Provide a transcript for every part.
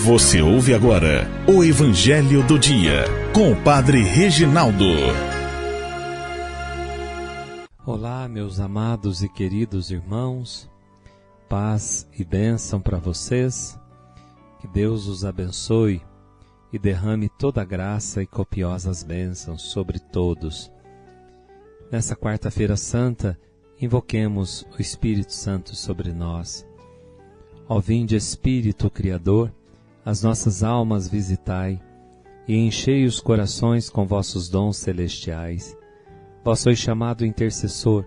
Você ouve agora o Evangelho do Dia, com o Padre Reginaldo. Olá, meus amados e queridos irmãos, paz e bênção para vocês, que Deus os abençoe e derrame toda a graça e copiosas bênçãos sobre todos. Nessa quarta-feira santa, invoquemos o Espírito Santo sobre nós. Ó vinde Espírito Criador, as nossas almas visitai, e enchei os corações com vossos dons celestiais. Vós sois chamado intercessor,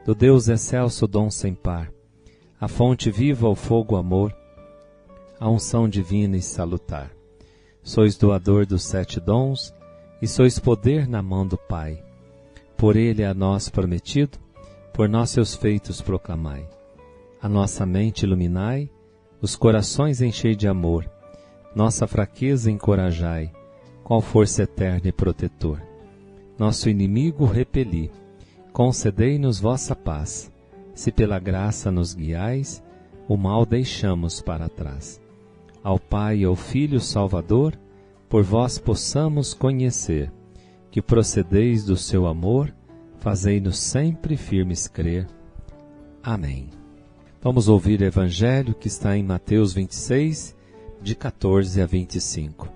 do Deus excelso dom sem par, a fonte viva, o fogo, amor, a unção divina e salutar. Sois doador dos 7 dons, e sois poder na mão do Pai. Por ele a nós prometido, por nós seus feitos proclamai. A nossa mente iluminai, os corações enchei de amor, nossa fraqueza encorajai, qual força eterna e protetor. Nosso inimigo repeli, concedei-nos vossa paz, se pela graça nos guiais, o mal deixamos para trás. Ao Pai e ao Filho Salvador, por vós possamos conhecer, que procedeis do seu amor, fazei-nos sempre firmes crer. Amém. Vamos ouvir o Evangelho que está em Mateus 26, de 14 a 25.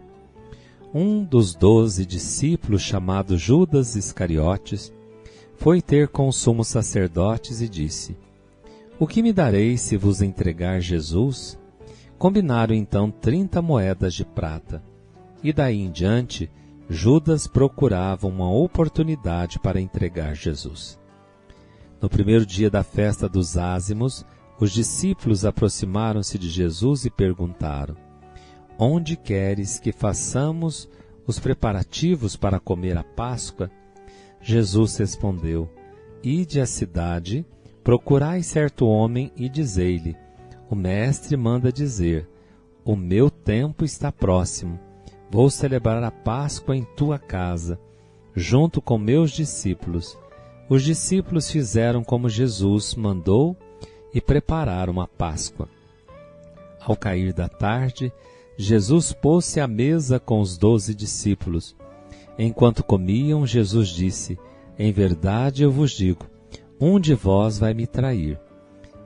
Um dos 12 discípulos, chamado Judas Iscariotes, foi ter com os sumos sacerdotes e disse: O que me dareis se vos entregar Jesus? Combinaram então 30 moedas de prata, e daí em diante Judas procurava uma oportunidade para entregar Jesus. No primeiro dia da festa dos ázimos, os discípulos aproximaram-se de Jesus e perguntaram: Onde queres que façamos os preparativos para comer a Páscoa? Jesus respondeu: Ide à cidade, procurai certo homem e dizei-lhe: O mestre manda dizer: O meu tempo está próximo. Vou celebrar a Páscoa em tua casa, junto com meus discípulos. Os discípulos fizeram como Jesus mandou e prepararam a Páscoa. Ao cair da tarde, Jesus pôs-se à mesa com os 12 discípulos. Enquanto comiam, Jesus disse: Em verdade eu vos digo, um de vós vai me trair.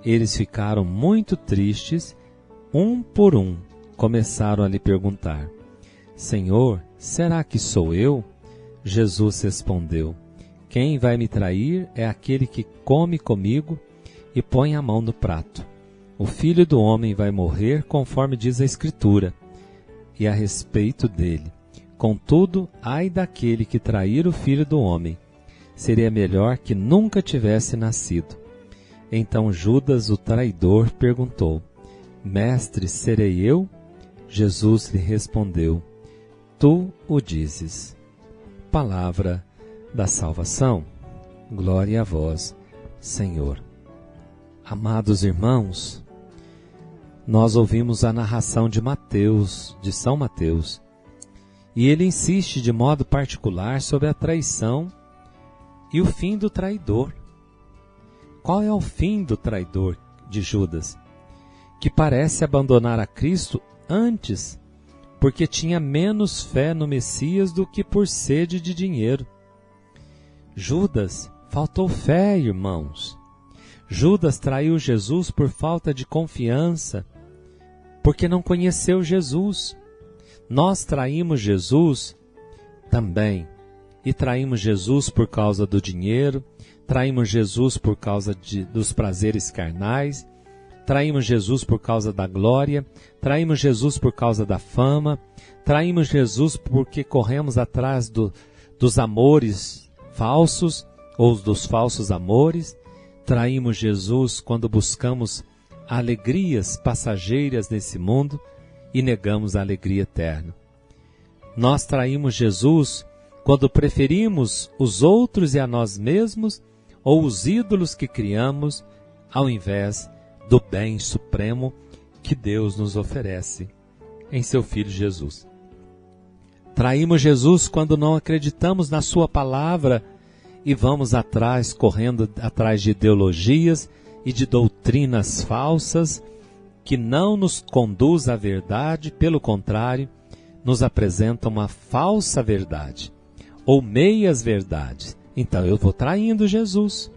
Eles ficaram muito tristes, um por um, começaram a lhe perguntar: Senhor, será que sou eu? Jesus respondeu: Quem vai me trair é aquele que come comigo e põe a mão no prato. O Filho do Homem vai morrer conforme diz a Escritura, e a respeito dele. Contudo, ai daquele que trair o Filho do Homem. Seria melhor que nunca tivesse nascido. Então Judas, o traidor, perguntou: Mestre, serei eu? Jesus lhe respondeu: Tu o dizes. Palavra da salvação. Glória a vós, Senhor. Amados irmãos, nós ouvimos a narração de Mateus, de São Mateus, e ele insiste de modo particular sobre a traição e o fim do traidor. Qual é o fim do traidor de Judas? Que parece abandonar a Cristo antes, porque tinha menos fé no Messias do que por sede de dinheiro. Judas faltou fé, irmãos. Judas traiu Jesus por falta de confiança, porque não conheceu Jesus. Nós traímos Jesus também, e traímos Jesus por causa do dinheiro, traímos Jesus por causa dos prazeres carnais, traímos Jesus por causa da glória, traímos Jesus por causa da fama, traímos Jesus porque corremos atrás dos amores falsos, ou dos falsos amores, traímos Jesus quando buscamos alegrias passageiras nesse mundo e negamos a alegria eterna. Nós traímos Jesus quando preferimos os outros e a nós mesmos ou os ídolos que criamos ao invés do bem supremo que Deus nos oferece em seu Filho Jesus. Traímos Jesus quando não acreditamos na sua palavra e vamos correndo atrás de ideologias e de doutrinas falsas que não nos conduz à verdade, pelo contrário, nos apresenta uma falsa verdade, ou meias verdades. Então eu vou traindo Jesus.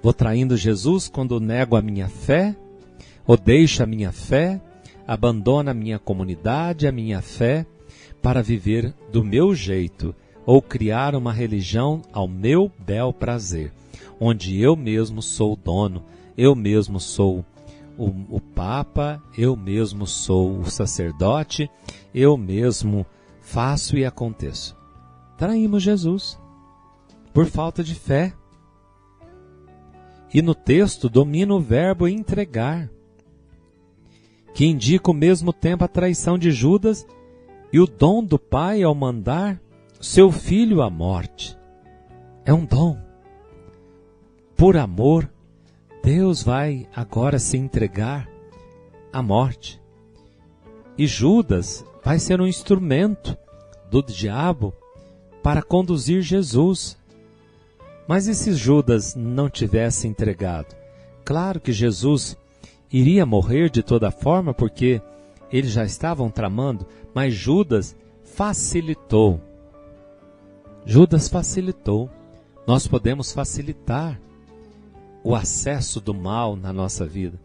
Vou traindo Jesus quando nego a minha fé, ou deixo a minha fé, abandono a minha comunidade, a minha fé, para viver do meu jeito, ou criar uma religião ao meu bel prazer, onde eu mesmo sou o dono, eu mesmo sou o Papa, eu mesmo sou o sacerdote, eu mesmo faço e aconteço. Traímos Jesus por falta de fé. E no texto domina o verbo entregar, que indica ao mesmo tempo a traição de Judas e o dom do Pai ao mandar seu filho à morte. É um dom. Por amor, Deus vai agora se entregar à morte. E Judas vai ser um instrumento do diabo para conduzir Jesus. Mas e se Judas não tivesse entregado? Claro que Jesus iria morrer de toda forma, porque eles já estavam tramando, mas Judas facilitou. Judas facilitou. Nós podemos facilitar o acesso do mal na nossa vida.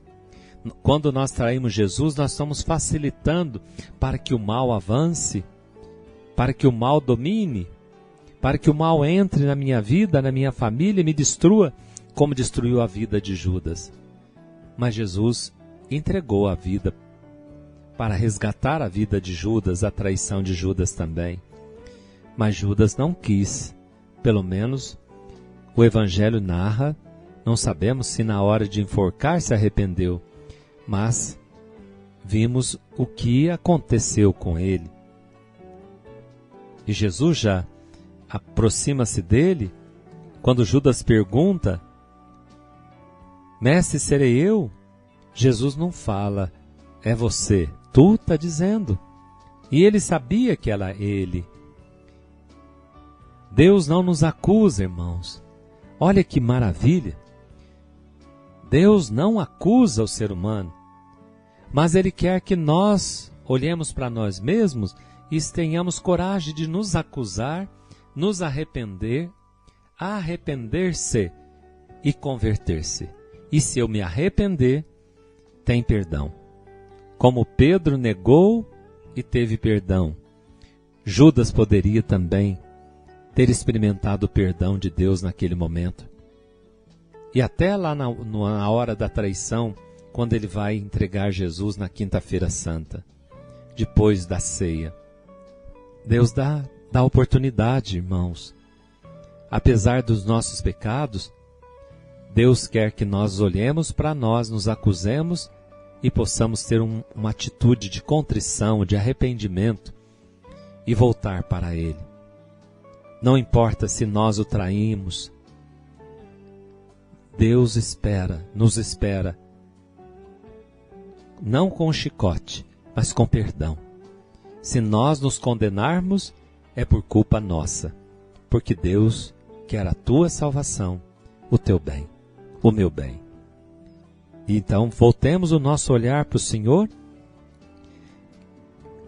Quando nós traímos Jesus, nós estamos facilitando para que o mal avance, para que o mal domine, para que o mal entre na minha vida, na minha família e me destrua, como destruiu a vida de Judas. Mas Jesus entregou a vida para resgatar a vida de Judas, a traição de Judas também. Mas Judas não quis. Pelo menos o Evangelho narra, não sabemos se na hora de enforcar se arrependeu, mas vimos o que aconteceu com ele. E Jesus já aproxima-se dele, quando Judas pergunta, Mestre, serei eu? Jesus não fala, é você, tu está dizendo. E ele sabia que era ele. Deus não nos acusa, irmãos. Olha que maravilha. Deus não acusa o ser humano, mas Ele quer que nós olhemos para nós mesmos e tenhamos coragem de nos acusar, nos arrepender, arrepender-se e converter-se. E se eu me arrepender, tem perdão. Como Pedro negou e teve perdão, Judas poderia também ter experimentado o perdão de Deus naquele momento. E até lá na hora da traição, quando ele vai entregar Jesus na quinta-feira santa, depois da ceia. Deus dá oportunidade, irmãos. Apesar dos nossos pecados, Deus quer que nós olhemos para nós, nos acusemos e possamos ter uma atitude de contrição, de arrependimento e voltar para Ele. Não importa se nós o traímos, Deus nos espera, não com chicote, mas com perdão. Se nós nos condenarmos, é por culpa nossa, porque Deus quer a tua salvação, o teu bem, o meu bem. Então, voltemos o nosso olhar para o Senhor,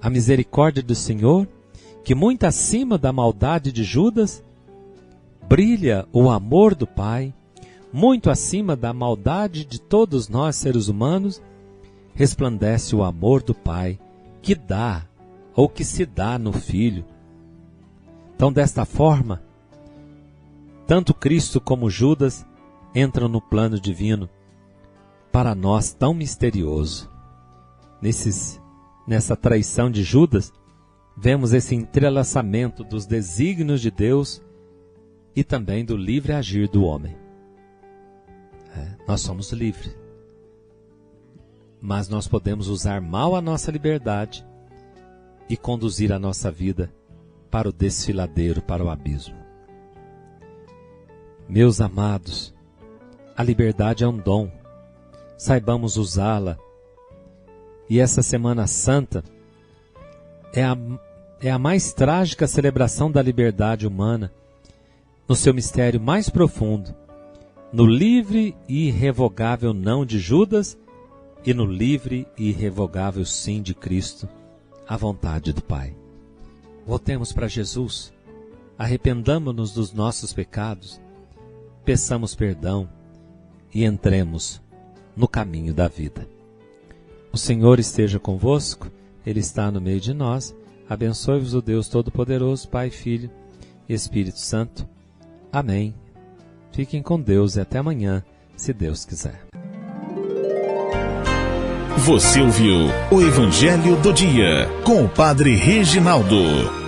a misericórdia do Senhor, que muito acima da maldade de Judas, brilha o amor do Pai, muito acima da maldade de todos nós seres humanos, resplandece o amor do Pai, que dá, ou que se dá no Filho. Então, desta forma, tanto Cristo como Judas entram no plano divino, para nós tão misterioso. Nessa traição de Judas, vemos esse entrelaçamento dos desígnios de Deus e também do livre agir do homem. Nós somos livres, mas nós podemos usar mal a nossa liberdade e conduzir a nossa vida para o desfiladeiro, para o abismo. Meus amados, a liberdade é um dom, saibamos usá-la. E essa Semana Santa é a mais trágica celebração da liberdade humana, no seu mistério mais profundo, no livre e irrevogável não de Judas e no livre e irrevogável sim de Cristo, à vontade do Pai. Voltemos para Jesus, arrependamo-nos dos nossos pecados, peçamos perdão e entremos no caminho da vida. O Senhor esteja convosco, Ele está no meio de nós. Abençoe-vos o Deus Todo-Poderoso, Pai, Filho e Espírito Santo. Amém. Fiquem com Deus e até amanhã, se Deus quiser. Você ouviu o Evangelho do Dia, com o Padre Reginaldo.